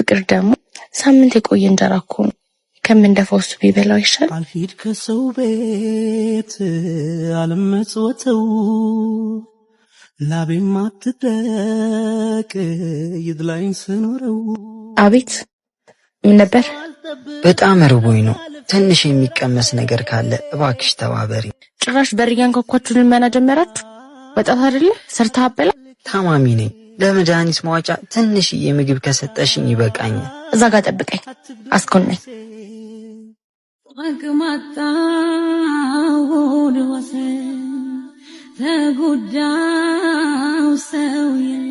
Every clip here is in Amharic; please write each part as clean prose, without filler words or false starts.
ፍቅር ደግሞ ሳምንት የቆየ እንጀራ እኮ ነው። ከምንደፋው እሱ ቢበላው ይሻል። አልሂድ ከሰው ቤት አልመጽወተው ላቤም አትደቅ ይድላኝ ስኖረው። አቤት ምን ነበር? በጣም ርቦኝ ነው። ትንሽ የሚቀመስ ነገር ካለ እባክሽ ተባበሪ። ጭራሽ በርያን ኮኳቹን ልመና ጀመራችሁ። ወጣት አይደለ ሰርታ አበላ። ታማሚ ነኝ። ለመድኃኒት ማዋጫ ትንሽዬ ምግብ ከሰጠሽኝ ይበቃኛል። እዛ ጋር ጠብቀኝ አስኮነኝ። አቅማጣው ወሰን ተጎዳው ሰው የለ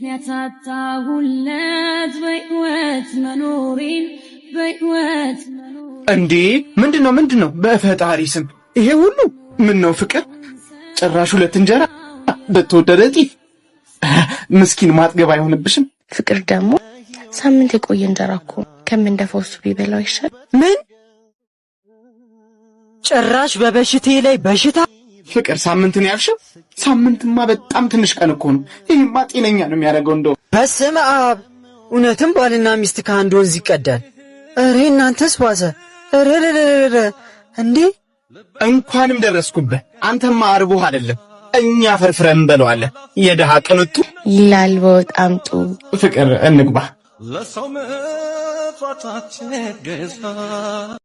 ያታጣሁለት በህይወት መኖሪን በህይወት እንዴ ምንድነው በፈጣሪ ስም ይሄ ሁሉ ምን ነው ፍቅር? ጭራሽ ሁለት እንጀራ በተወደደ ጢፍ ምስኪን ማጥገብ አይሆንብሽም? ፍቅር ደግሞ ሳምንት የቆየ እንጀራ እኮ ከምንደፋው እሱ ቢበላው ይሻል። ምን ጭራሽ በበሽቴ ላይ በሽታ? ፍቅር ሳምንትን ያልሽው? ሳምንትማ በጣም ትንሽ ቀን እኮ ነው። ይሄማ ጤነኛ ነው የሚያደርገው እንደው። በስመ አብ! እውነትም ባልና ሚስት ከአንድ ወንዝ ይቀዳል። እሬ እናንተስ ባሰ። እረረረረ እንዴ! እንኳንም ደረስኩበት። አንተማ አርቦህ አይደለም እኛ ፈርፍረን እንበለዋለን። የደሃ ቅንጡ ይላል በጣምጡ። ፍቅር እንግባ። ለሰው መፋታችን ገዛ